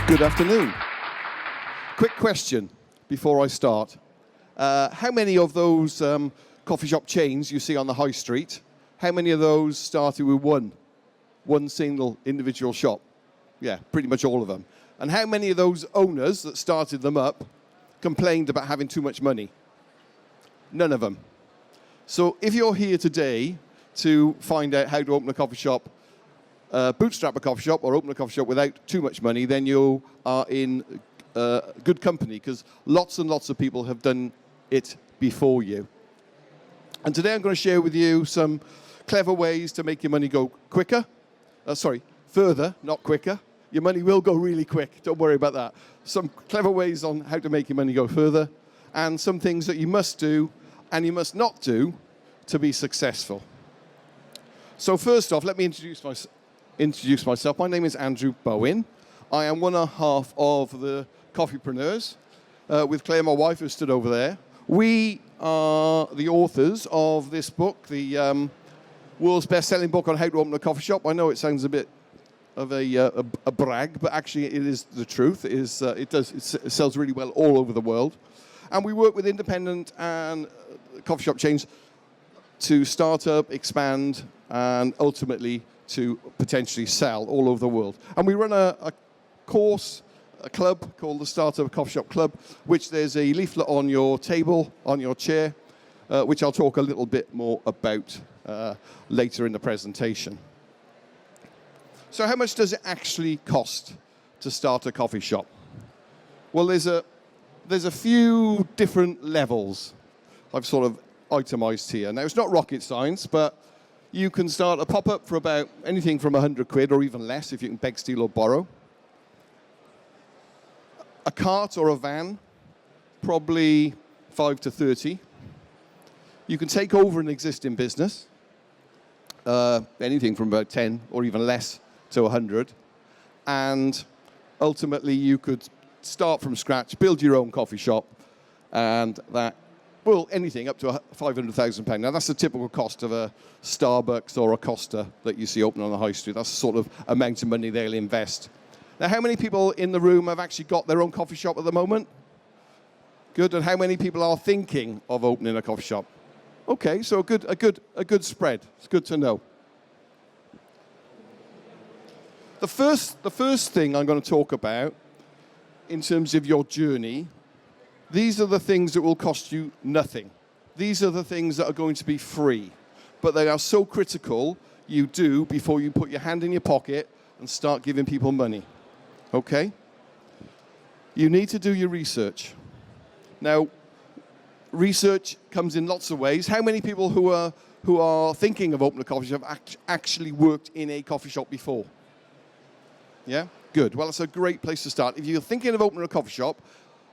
Good afternoon. Quick question before I start. How many of those coffee shop chains you see on the high street, how many of those started with one single individual shop? Yeah, pretty much all of them. And how many of those owners that started them up complained about having too much money? None of them. So if you're here today to find out how to open a coffee shop, bootstrap a coffee shop or open a coffee shop without too much money, then you are in good company, because lots and lots of people have done it before you. And today I'm going to share with you some clever ways to make your money go quicker. Further, not quicker. Your money will go really quick. Don't worry about that. Some clever ways on how to make your money go further, and some things that you must do and you must not do to be successful. So first off, let me introduce myself. My name is Andrew Bowen. I am one half of the Coffeepreneurs, with Claire, my wife, who stood over there. We are the authors of this book, the world's best-selling book on how to open a coffee shop. I know it sounds a bit of a brag, but actually it is the truth. It sells really well all over the world. And we work with independent and coffee shop chains to start up, expand, and ultimately to potentially sell all over the world. And we run a course, a club called the Startup Coffee Shop Club, which there's a leaflet on your table, on your chair, which I'll talk a little bit more about later in the presentation. So how much does it actually cost to start a coffee shop? Well, there's a few different levels I've sort of itemized here. Now, it's not rocket science, but you can start a pop-up for about anything from 100 quid or even less if you can beg, steal or borrow. A cart or a van, probably 5 to 30. You can take over an existing business, anything from about 10 or even less to 100. And ultimately you could start from scratch, build your own coffee shop, and that, well, anything up to £500,000. Now, that's the typical cost of a Starbucks or a Costa that you see open on the high street. That's the sort of amount of money they'll invest. Now, how many people in the room have actually got their own coffee shop at the moment? Good. And how many people are thinking of opening a coffee shop? Okay, so a good spread. It's good to know. The first thing I'm going to talk about in terms of your journey, these are the things that will cost you nothing. These are the things that are going to be free, but they are so critical you do before you put your hand in your pocket and start giving people money. Okay? You need to do your research. Now, research comes in lots of ways. How many people who are thinking of opening a coffee shop actually worked in a coffee shop before? Yeah? Good. Well, it's a great place to start. If you're thinking of opening a coffee shop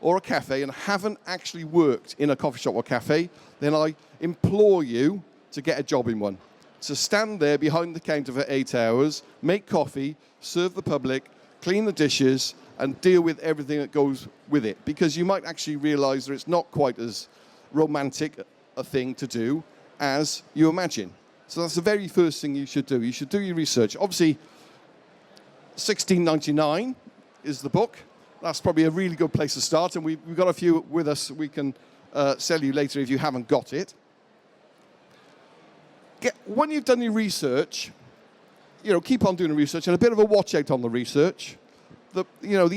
or a cafe and haven't actually worked in a coffee shop or cafe, then I implore you to get a job in one. To stand there behind the counter for 8 hours, make coffee, serve the public, clean the dishes, and deal with everything that goes with it. Because you might actually realize that it's not quite as romantic a thing to do as you imagine. So that's the very first thing you should do. You should do your research. Obviously, $16.99 is the book. That's probably a really good place to start, and we've got a few with us we can sell you later if you haven't got it. When you've done your research, keep on doing the research, and a bit of a watch out on the research. The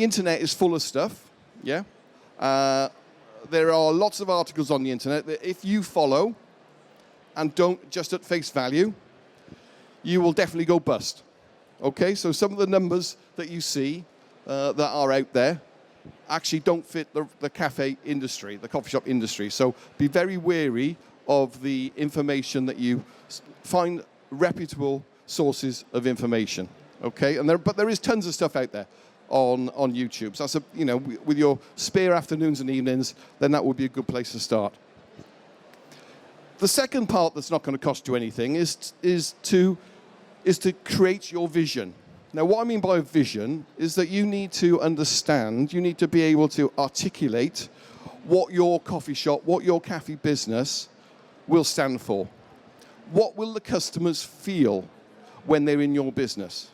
internet is full of stuff, yeah? There are lots of articles on the internet that if you follow and don't just at face value, you will definitely go bust. Okay, so some of the numbers that you see that are out there actually don't fit the cafe industry, the coffee shop industry. So be very wary of the information that you find reputable sources of information. Okay, but there is tons of stuff out there on YouTube. So that's with your spare afternoons and evenings, then that would be a good place to start. The second part that's not going to cost you anything is to create your vision. Now, what I mean by a vision is that you need to understand, you need to be able to articulate what your coffee shop, what your cafe business will stand for. What will the customers feel when they're in your business?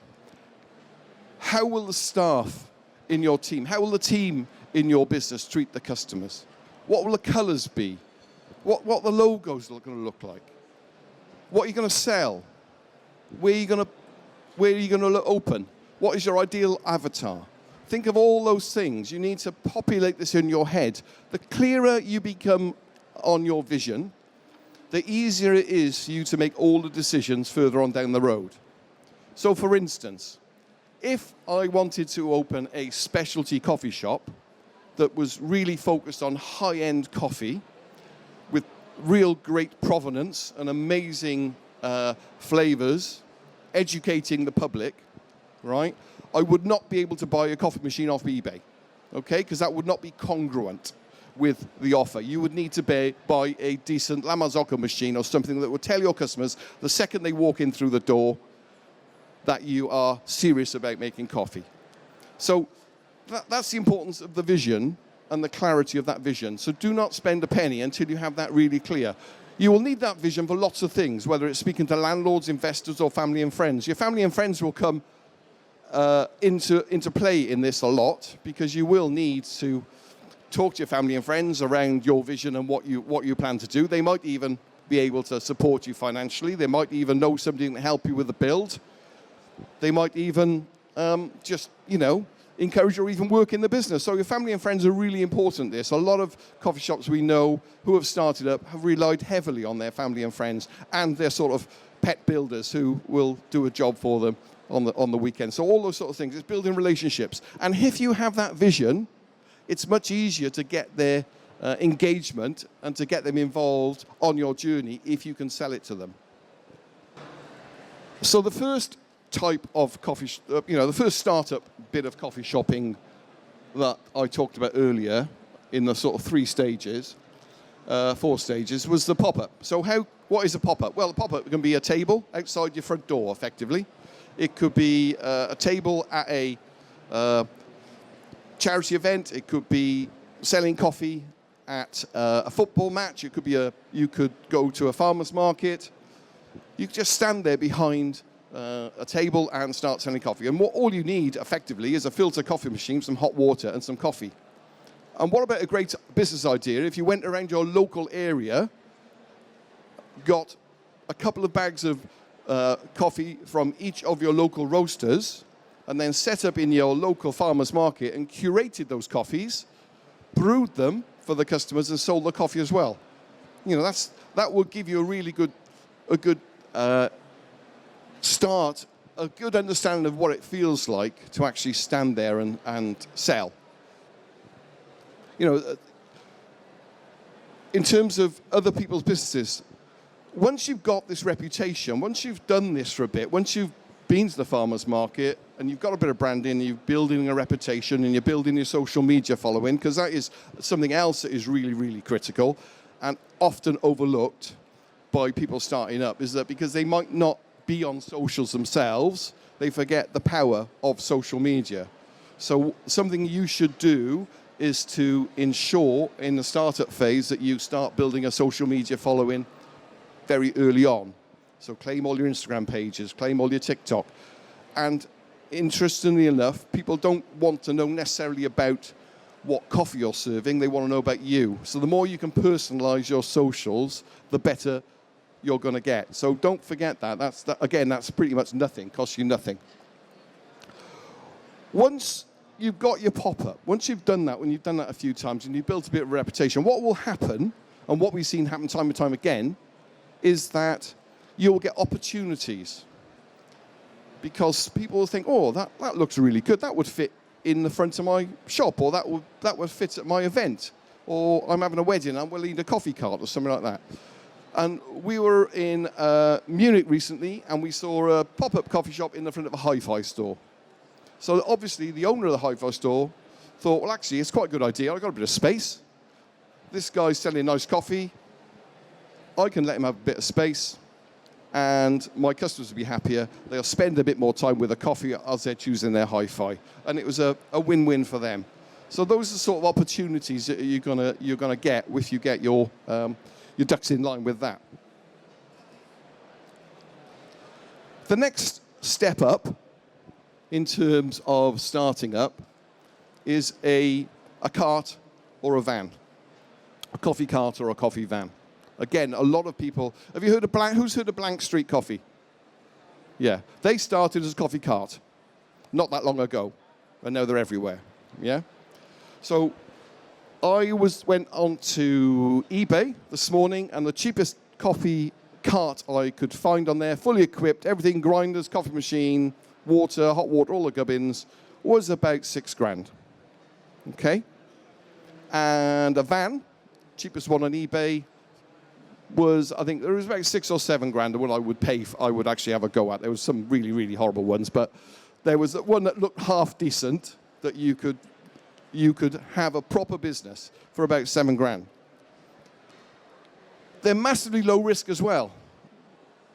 How will the staff in your team? How will the team in your business treat the customers? What will the colours be? What the logos are going to look like? What are you going to sell? Where are you going to open? What is your ideal avatar? Think of all those things. You need to populate this in your head. The clearer you become on your vision, the easier it is for you to make all the decisions further on down the road. So for instance, if I wanted to open a specialty coffee shop that was really focused on high-end coffee with real great provenance and amazing flavors, educating the public, right? I would not be able to buy a coffee machine off eBay, okay? Because that would not be congruent with the offer. You would need to buy a decent La Marzocco machine or something that would tell your customers the second they walk in through the door that you are serious about making coffee. So that's the importance of the vision and the clarity of that vision. So do not spend a penny until you have that really clear. You will need that vision for lots of things, whether it's speaking to landlords, investors, or family and friends. Your family and friends will come into play in this a lot, because you will need to talk to your family and friends around your vision and what you plan to do. They might even be able to support you financially. They might even know somebody who can help you with the build. They might even just, encourage or even work in the business. So your family and friends are really important in this. A lot of coffee shops we know who have started up have relied heavily on their family and friends and their sort of pet builders who will do a job for them on the weekend. So all those sort of things. It's building relationships. And if you have that vision, it's much easier to get their engagement and to get them involved on your journey if you can sell it to them. So the first type of the first startup bit of coffee shopping that I talked about earlier in the sort of 4 stages was the pop-up. So what is a pop-up? Well, a pop-up can be a table outside your front door, effectively. It could be a table at a charity event. It could be selling coffee at a football match. It could be you could go to a farmer's market. You could just stand there behind a table and start selling coffee. And all you need, effectively, is a filter coffee machine, some hot water, and some coffee. And what about a great business idea if you went around your local area, got a couple of bags of coffee from each of your local roasters, and then set up in your local farmer's market and curated those coffees, brewed them for the customers, and sold the coffee as well. That would give you a really good start, a good understanding of what it feels like to actually stand there and sell. In terms of other people's businesses, once you've got this reputation, once you've done this for a bit, once you've been to the farmer's market and you've got a bit of branding, you're building a reputation and you're building your social media following, because that is something else that is really, really critical and often overlooked by people starting up, is that because they might not be on socials themselves, they forget the power of social media. So something you should do is to ensure in the startup phase that you start building a social media following very early on. So claim all your Instagram pages, claim all your TikTok. And interestingly enough, people don't want to know necessarily about what coffee you're serving, they want to know about you. So the more you can personalize your socials, the better you're going to get. So don't forget that. That's pretty much nothing, costs you nothing. Once you've got your pop-up, once you've done that, when you've done that a few times and you've built a bit of a reputation, what will happen, and what we've seen happen time and time again, is that you'll get opportunities. Because people will think, oh, that looks really good. That would fit in the front of my shop, or that would fit at my event. Or I'm having a wedding and we'll need a coffee cart or something like that. And we were in Munich recently, and we saw a pop-up coffee shop in the front of a hi-fi store. So obviously, the owner of the hi-fi store thought, well, actually, it's quite a good idea. I've got a bit of space. This guy's selling nice coffee. I can let him have a bit of space, and my customers will be happier. They'll spend a bit more time with the coffee as they're choosing their hi-fi. And it was a win-win for them. So those are the sort of opportunities that you're gonna get if you get your ducks in line with that. The next step up in terms of starting up is a cart or a van, a coffee cart or a coffee van. Again, a lot of people, have you heard of who's heard of Blank Street Coffee? Yeah, they started as a coffee cart not that long ago, and now they're everywhere, yeah? So I went on to eBay this morning, and the cheapest coffee cart I could find on there, fully equipped, everything, grinders, coffee machine, water, hot water, all the gubbins, was about $6,000, okay? And a van, cheapest one on eBay, was, I think there was about $6,000 or $7,000 what I would pay, I would actually have a go at. There was some really, really horrible ones, but there was one that looked half decent that you could have a proper business for about $7,000. They're massively low risk as well.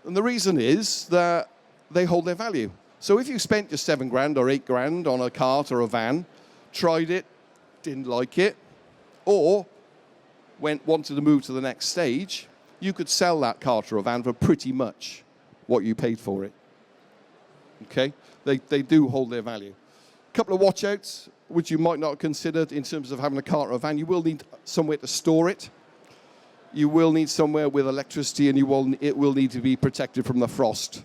And the reason is that they hold their value. So if you spent your $7,000 or $8,000 on a cart or a van, tried it, didn't like it, or wanted to move to the next stage, you could sell that cart or a van for pretty much what you paid for it. Okay? They do hold their value. A couple of watch-outs, which you might not have considered in terms of having a cart or a van. You will need somewhere to store it. You will need somewhere with electricity, and it will need to be protected from the frost.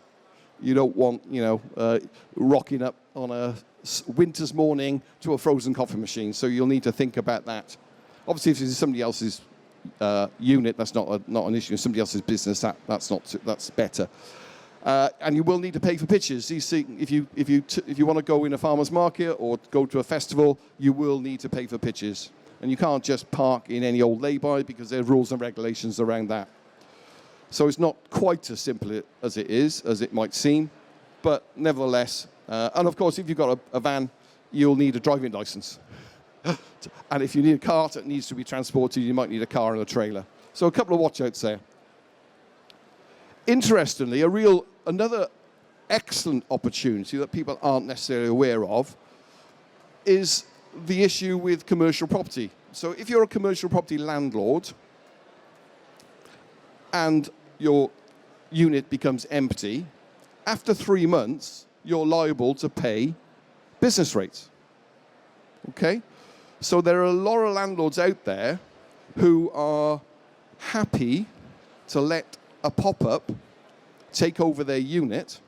You don't want, rocking up on a winter's morning to a frozen coffee machine, so you'll need to think about that. Obviously, if it's somebody else's unit, that's not an issue. Somebody else's business, that's better. And you will need to pay for pitches. You see, if you want to go in a farmer's market or go to a festival, you will need to pay for pitches. And you can't just park in any old lay-by because there are rules and regulations around that. So it's not quite as simple as it might seem, but nevertheless, and of course, if you've got a van, you'll need a driving license. And if you need a cart that needs to be transported, you might need a car and a trailer. So a couple of watch-outs there. Interestingly, another excellent opportunity that people aren't necessarily aware of is the issue with commercial property. So if you're a commercial property landlord and your unit becomes empty, after 3 months, you're liable to pay business rates. Okay? So there are a lot of landlords out there who are happy to let a pop-up take over their unit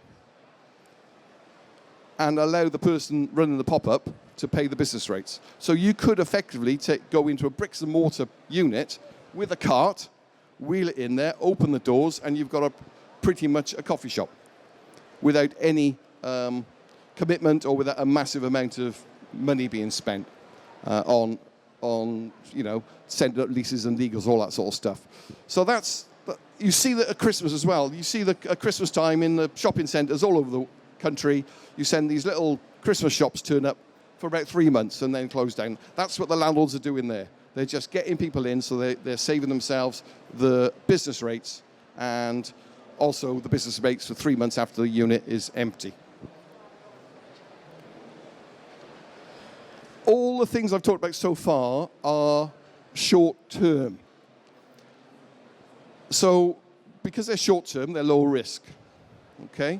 and allow the person running the pop-up to pay the business rates. So you could effectively go into a bricks and mortar unit with a cart, wheel it in there, open the doors, and you've got pretty much a coffee shop without any commitment or without a massive amount of money being spent on send leases and legals, all that sort of stuff. So you see that at Christmas as well. You see at Christmas time in the shopping centres all over the country, you send these little Christmas shops turn up for about 3 months and then close down. That's what the landlords are doing there. They're just getting people in, so they're saving themselves the business rates and also the business rates for 3 months after the unit is empty. All the things I've talked about so far are short-term. So because they're short-term, they're low risk, okay?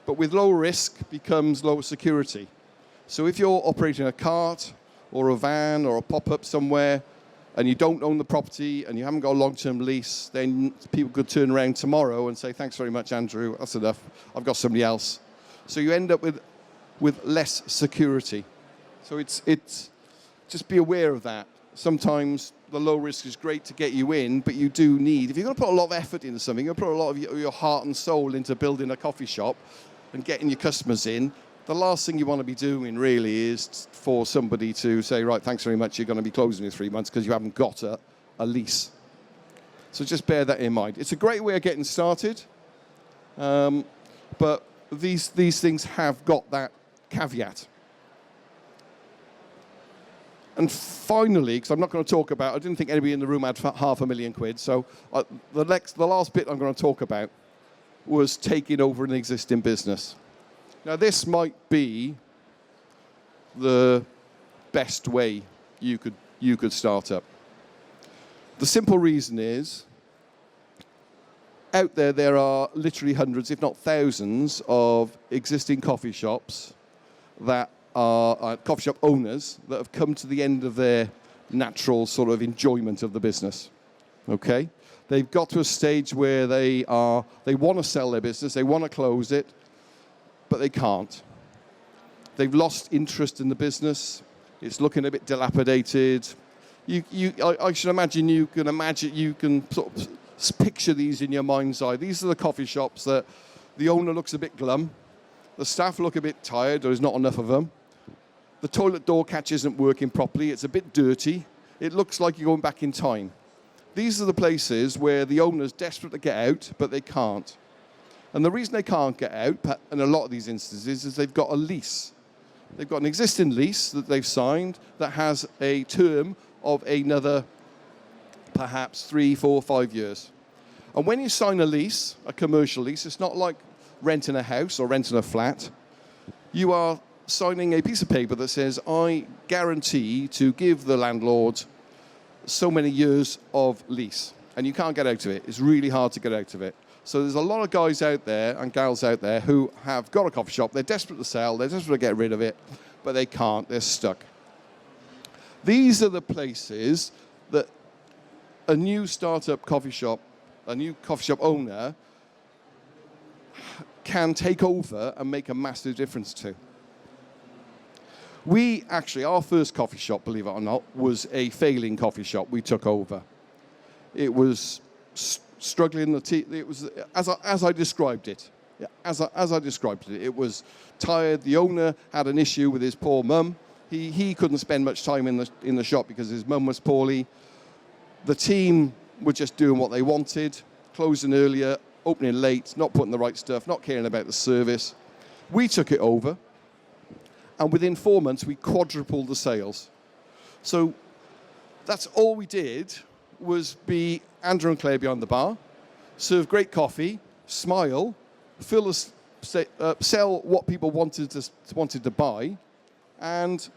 But with low risk becomes low security. So if you're operating a cart or a van or a pop-up somewhere and you don't own the property and you haven't got a long-term lease, then people could turn around tomorrow and say, thanks very much, Andrew, that's enough, I've got somebody else. So you end up with less security. So it's just be aware of that. Sometimes the low risk is great to get you in, but you do need, if you're going to put a lot of effort into something, you're going to put a lot of your heart and soul into building a coffee shop and getting your customers in, the last thing you want to be doing really is for somebody to say, right, thanks very much, you're going to be closing in 3 months because you haven't got a lease. So just bear that in mind. It's a great way of getting started, but these things have got that caveat. And finally, because I'm not going to talk about, I didn't think anybody in the room had £500,000, so the last bit I'm going to talk about was taking over an existing business. Now, this might be the best way you could start up. The simple reason is, out there are literally hundreds, if not thousands, of existing coffee shops that are coffee shop owners that have come to the end of their natural sort of enjoyment of the business. Okay? They've got to a stage where they want to sell their business, they want to close it, but they can't. They've lost interest in the business. It's looking a bit dilapidated. I should imagine you can sort of picture these in your mind's eye. These are the coffee shops that the owner looks a bit glum, the staff look a bit tired, there's not enough of them. The toilet door catch isn't working properly, it's a bit dirty. It looks like you're going back in time. These are the places where the owner's desperate to get out, but they can't. And the reason they can't get out, in a lot of these instances, is they've got a lease. They've got an existing lease that they've signed that has a term of another, perhaps 3, 4, 5 years. And when you sign a lease, a commercial lease, it's not like renting a house or renting a flat. You are signing a piece of paper that says, I guarantee to give the landlord so many years of lease. And you can't get out of it. It's really hard to get out of it. So there's a lot of guys out there and gals out there who have got a coffee shop. They're desperate to sell. They're desperate to get rid of it. But they can't. They're stuck. These are the places that a new startup coffee shop, a new coffee shop owner can take over and make a massive difference to. Our first coffee shop, believe it or not, was a failing coffee shop we took over. It was struggling. It was as I described it. Yeah, as I described it, it was tired. The owner had an issue with his poor mum. He couldn't spend much time in the shop because his mum was poorly. The team were just doing what they wanted, closing earlier, opening late, not putting the right stuff, not caring about the service. We took it over. And within 4 months, we quadrupled the sales. So that's all we did was be Andrew and Claire behind the bar, serve great coffee, smile, sell what people wanted to buy, and,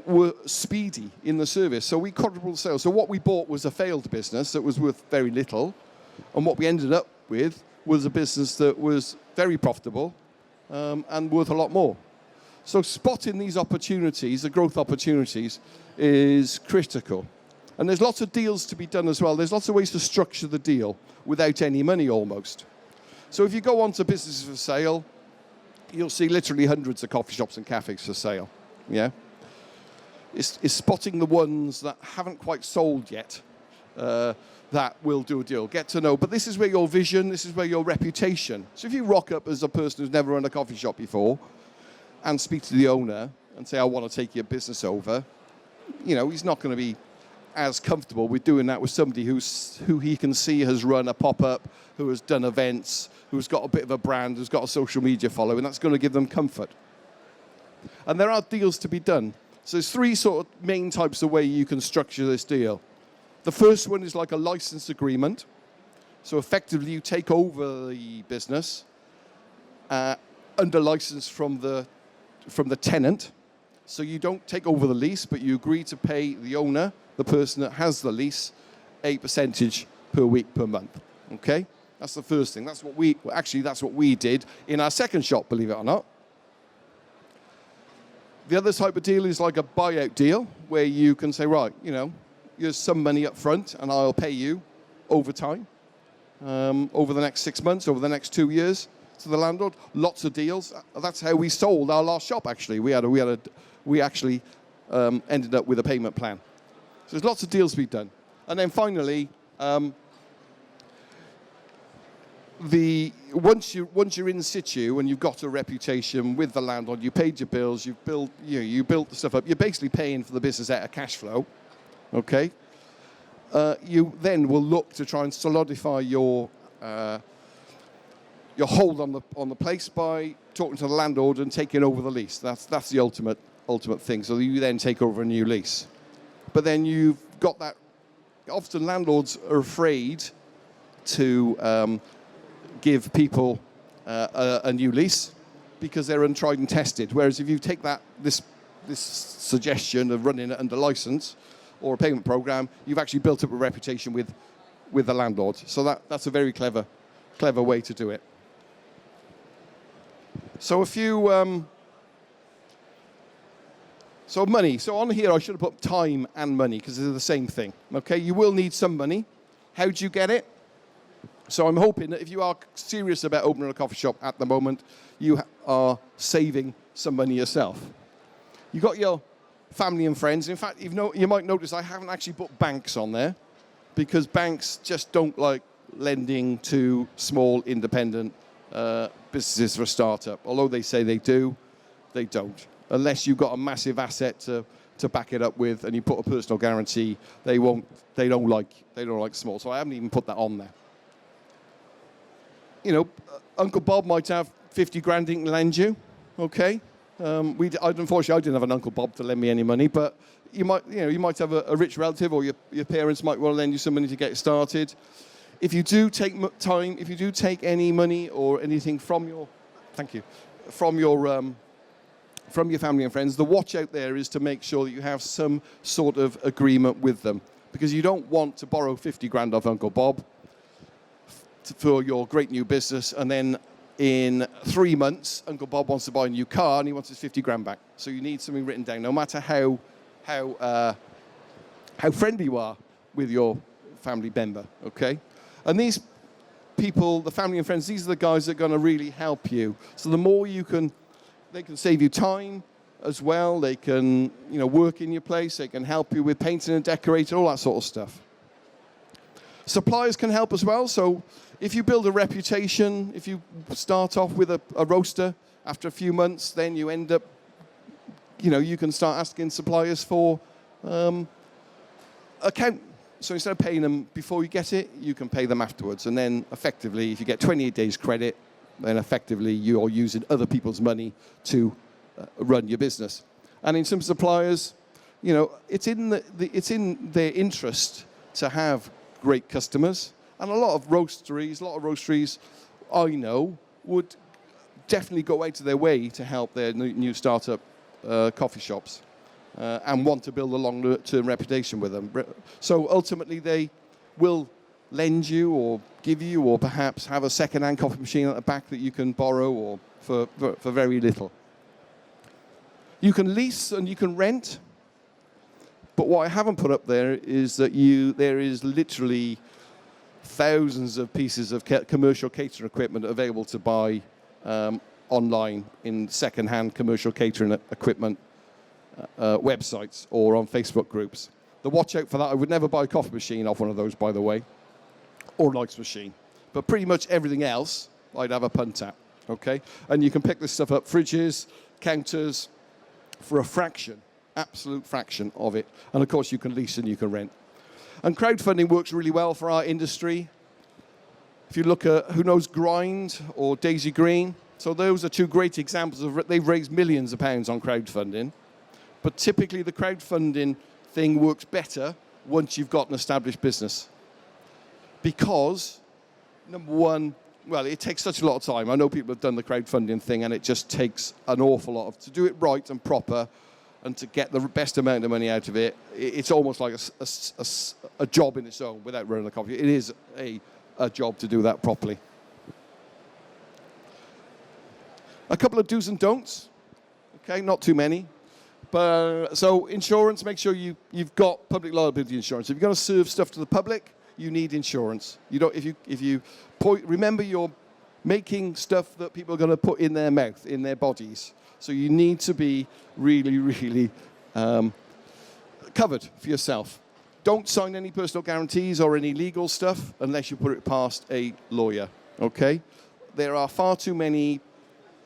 were speedy in the service. So we quadrupled the sales. So what we bought was a failed business that was worth very little. And what we ended up with was a business that was very profitable and worth a lot more. So spotting these opportunities, the growth opportunities, is critical. And there's lots of deals to be done as well. There's lots of ways to structure the deal without any money almost. So if you go onto businesses for sale, you'll see literally hundreds of coffee shops and cafes for sale. Yeah, it's spotting the ones that haven't quite sold yet that will do a deal. Get to know. But this is where your vision, this is where your reputation. So if you rock up as a person who's never run a coffee shop before, and speak to the owner and say, I want to take your business over, he's not going to be as comfortable with doing that with somebody who he can see has run a pop-up, who has done events, who's got a bit of a brand, who's got a social media following. That's going to give them comfort. And there are deals to be done. So there's 3 sort of main types of way you can structure this deal. The first one is like a license agreement. So effectively you take over the business under license from the tenant. So you don't take over the lease, but you agree to pay the owner, the person that has the lease, a percentage per week, per month. Okay? That's the first thing. That's what we did in our second shop, believe it or not. The other type of deal is like a buyout deal, where you can say, right, here's some money up front, and I'll pay you over time, over the next 6 months, over the next 2 years. To the landlord, lots of deals. That's how we sold our last shop. Actually, we actually ended up with a payment plan. So there's lots of deals to be done. And then finally, once you're in situ and you've got a reputation with the landlord, you paid your bills, you built the stuff up. You're basically paying for the business out of cash flow. Okay. You then will look to try and solidify your hold on the place by talking to the landlord and taking over the lease. That's the ultimate thing. So you then take over a new lease. But then you've got that. Often landlords are afraid to give people a new lease because they're untried and tested. Whereas if you take this suggestion of running it under license or a payment program, you've actually built up a reputation with the landlord. So that's a very clever way to do it. So a few So money. So on here, I should have put time and money because they're the same thing. Okay, you will need some money. How do you get it? So I'm hoping that if you are serious about opening a coffee shop at the moment, you are saving some money yourself. You've got your family and friends. In fact, you might notice I haven't actually put banks on there because banks just don't like lending to small independent businesses for a startup. Although they say they do, they don't. Unless you've got a massive asset to back it up with and you put a personal guarantee, they don't like small. So I haven't even put that on there. You know, Uncle Bob might have 50 grand he can lend you, okay? Unfortunately, I didn't have an Uncle Bob to lend me any money, but you might have a rich relative or your parents might want to lend you some money to get started. If you do take time, if you do take any money or anything from your family and friends, the watch out there is to make sure that you have some sort of agreement with them, because you don't want to borrow 50 grand off Uncle Bob for your great new business, and then in 3 months, Uncle Bob wants to buy a new car and he wants his 50 grand back. So you need something written down, no matter how friendly you are with your family member, okay? And these people, the family and friends, these are the guys that are going to really help you. So the more they can save you time as well. They can, work in your place. They can help you with painting and decorating, all that sort of stuff. Suppliers can help as well. So if you build a reputation, if you start off with a roaster, after a few months, then you end up, you can start asking suppliers for account. So instead of paying them before you get it, you can pay them afterwards. And then effectively, if you get 28 days credit, then effectively you're using other people's money to run your business. And in some suppliers, it's in their interest to have great customers. And a lot of roasteries, I know, would definitely go out of their way to help their new startup coffee shops and want to build a long-term reputation with them. So ultimately, they will lend you or give you or perhaps have a second-hand coffee machine at the back that you can borrow or for very little. You can lease and you can rent. But what I haven't put up there is that there is literally thousands of pieces of commercial catering equipment available to buy online in second-hand commercial catering equipment websites or on Facebook groups. The watch out for that. I would never buy a coffee machine off one of those, by the way, or an ice machine. But pretty much everything else, I'd have a punt at, okay? And you can pick this stuff up, fridges, counters, for a fraction, absolute fraction of it. And of course, you can lease and you can rent. And crowdfunding works really well for our industry. If you look at, who knows, Grind or Daisy Green? So those are two great examples of, they've raised millions of pounds on crowdfunding. But typically the crowdfunding thing works better once you've got an established business. Because, number one, well, it takes such a lot of time. I know people have done the crowdfunding thing, and it just takes an awful lot to do it right and proper, and to get the best amount of money out of it. It's almost like a job in its own without running a coffee. It is a job to do that properly. A couple of do's and don'ts. Okay, not too many. But so insurance, make sure you've got public liability insurance. If you're going to serve stuff to the public, you need insurance. You don't. If you remember, you're making stuff that people are going to put in their mouth, in their bodies. So you need to be really, really covered for yourself. Don't sign any personal guarantees or any legal stuff unless you put it past a lawyer. Okay? There are far too many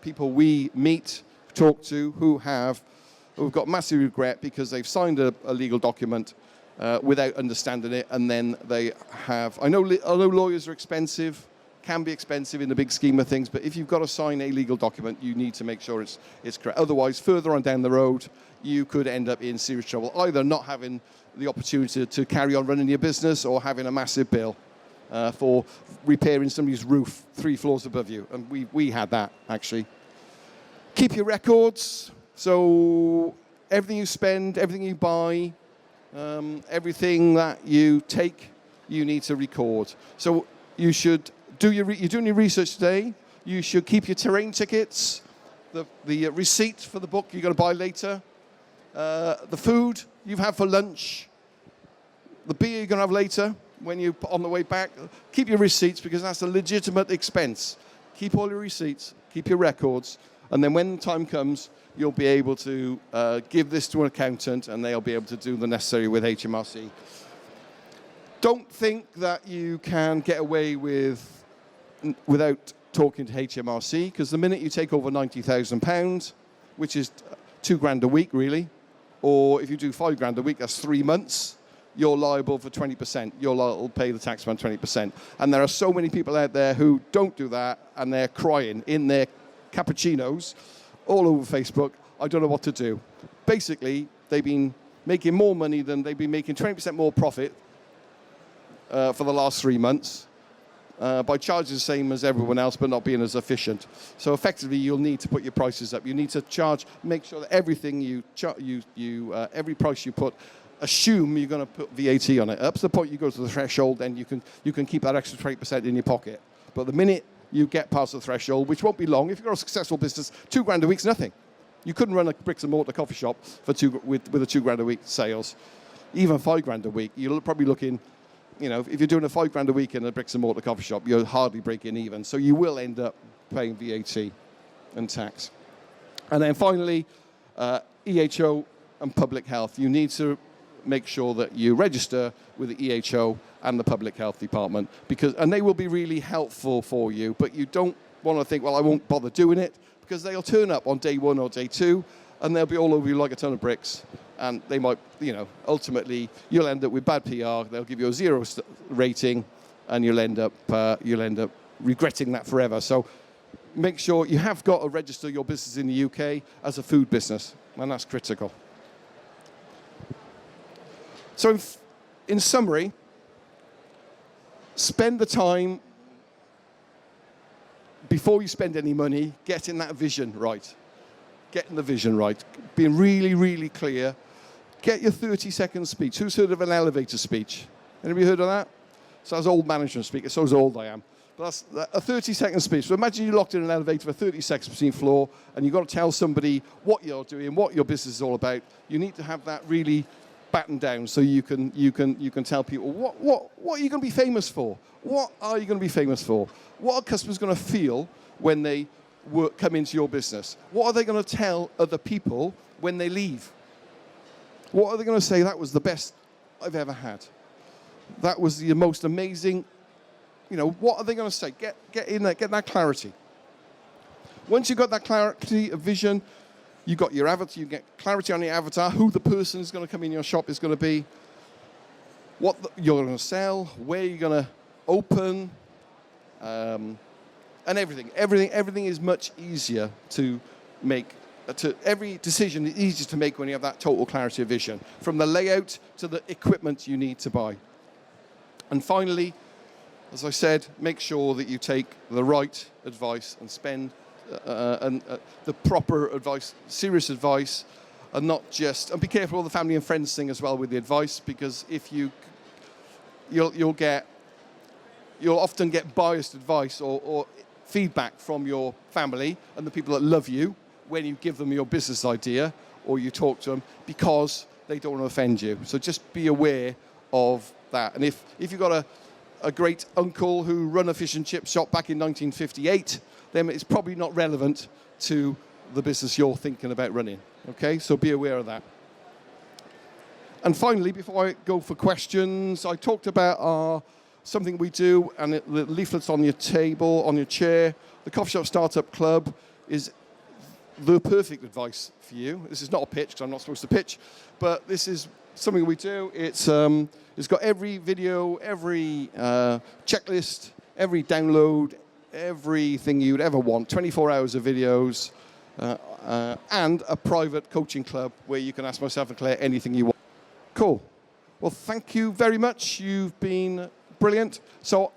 people we meet, talk to, who've got massive regret because they've signed a legal document without understanding it, and then they have. Although lawyers are expensive, can be expensive in the big scheme of things, but if you've got to sign a legal document, you need to make sure it's correct. Otherwise, further on down the road, you could end up in serious trouble, either not having the opportunity to carry on running your business or having a massive bill for repairing somebody's roof 3 floors above you. And we had that, actually. Keep your records. So everything you spend, everything you buy, everything that you take, you need to record. So you should you're doing your research today. You should keep your terrain tickets, the receipt for the book you're going to buy later. The food you've had for lunch, the beer you're going to have later when you're on the way back. Keep your receipts because that's a legitimate expense. Keep all your receipts, keep your records, and then when the time comes, you'll be able to give this to an accountant and they'll be able to do the necessary with HMRC. Don't think that you can get away without talking to HMRC, because the minute you take over £90,000, which is £2,000 a week really, or if you do £5,000 a week, that's 3 months, you're liable for 20%. You're liable to pay the taxman 20%. And there are so many people out there who don't do that, and they're crying in their cappuccinos all over Facebook, I don't know what to do. Basically, they've been making more money than they've been making 20% more profit for the last 3 months by charging the same as everyone else but not being as efficient. So effectively, you'll need to put your prices up. You need to charge, make sure that everything every price you put, assume you're going to put VAT on it. Up to the point you go to the threshold, then you can keep that extra 20% in your pocket. But the minute you get past the threshold, which won't be long, if you've got a successful business, £2,000 a week's nothing. You couldn't run a bricks and mortar coffee shop with a £2,000 a week sales. Even £5,000 a week, you're probably looking, if you're doing a £5,000 a week in a bricks and mortar coffee shop, you're hardly breaking even. So you will end up paying VAT and tax. And then finally, EHO and public health. You need to make sure that you register with the EHO and the public health department, and they will be really helpful for you, but you don't want to think, well, I won't bother doing it, because they'll turn up on day 1 or day 2 and they'll be all over you like a ton of bricks, and they might, ultimately you'll end up with bad PR. They'll give you a 0 rating and you'll end up regretting that forever. So make sure you have got to register your business in the UK as a food business, and that's critical. So in summary, spend the time before you spend any money getting that vision right. Getting the vision right. Being really, really clear. Get your 30-second speech. Who's heard of an elevator speech? Anybody heard of that? So that's old management speaker. So as old I am. But that's a 30-second speech. So imagine you're locked in an elevator for 30 seconds between floor, and you've got to tell somebody what you're doing, what your business is all about. You need to have that really battened down so you can tell people what are you going to be famous for? What are you going to be famous for? What are customers going to feel when they come into your business? What are they going to tell other people when they leave? What are they going to say? That was the best I've ever had. That was the most amazing. What are they going to say? Get in there, get that clarity. Once you've got that clarity of vision, you got your avatar, you get clarity on your avatar, who the person is going to come in your shop is going to be, what you're going to sell, where you're going to open, and everything. Everything is much easier to make. Every decision is easier to make when you have that total clarity of vision, from the layout to the equipment you need to buy. And finally, as I said, make sure that you take the right advice and spend the proper advice, serious advice, and not just. And be careful of the family and friends thing as well with the advice, because if you'll often get biased advice or feedback from your family and the people that love you when you give them your business idea or you talk to them, because they don't want to offend you. So just be aware of that. And if you've got a great uncle who run a fish and chip shop back in 1958, then it's probably not relevant to the business you're thinking about running. Okay, so be aware of that. And finally, before I go for questions, I talked about something we do, and the leaflet's on your table, on your chair. The Coffee Shop Startup Club is the perfect advice for you. This is not a pitch, because I'm not supposed to pitch, but this is something we do. It's got every video, every checklist, every download, everything you'd ever want, 24 hours of videos, and a private coaching club where you can ask myself and Claire anything you want. Cool. Well, thank you very much. You've been brilliant. So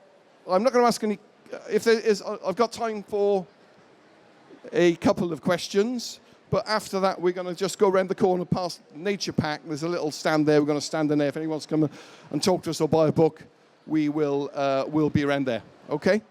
I'm not going to ask any, if there is, I've got time for a couple of questions, but after that we're going to just go around the corner past Nature Pack. There's a little stand there. We're going to stand in there. If anyone wants to come and talk to us or buy a book, we'll be around there. Okay?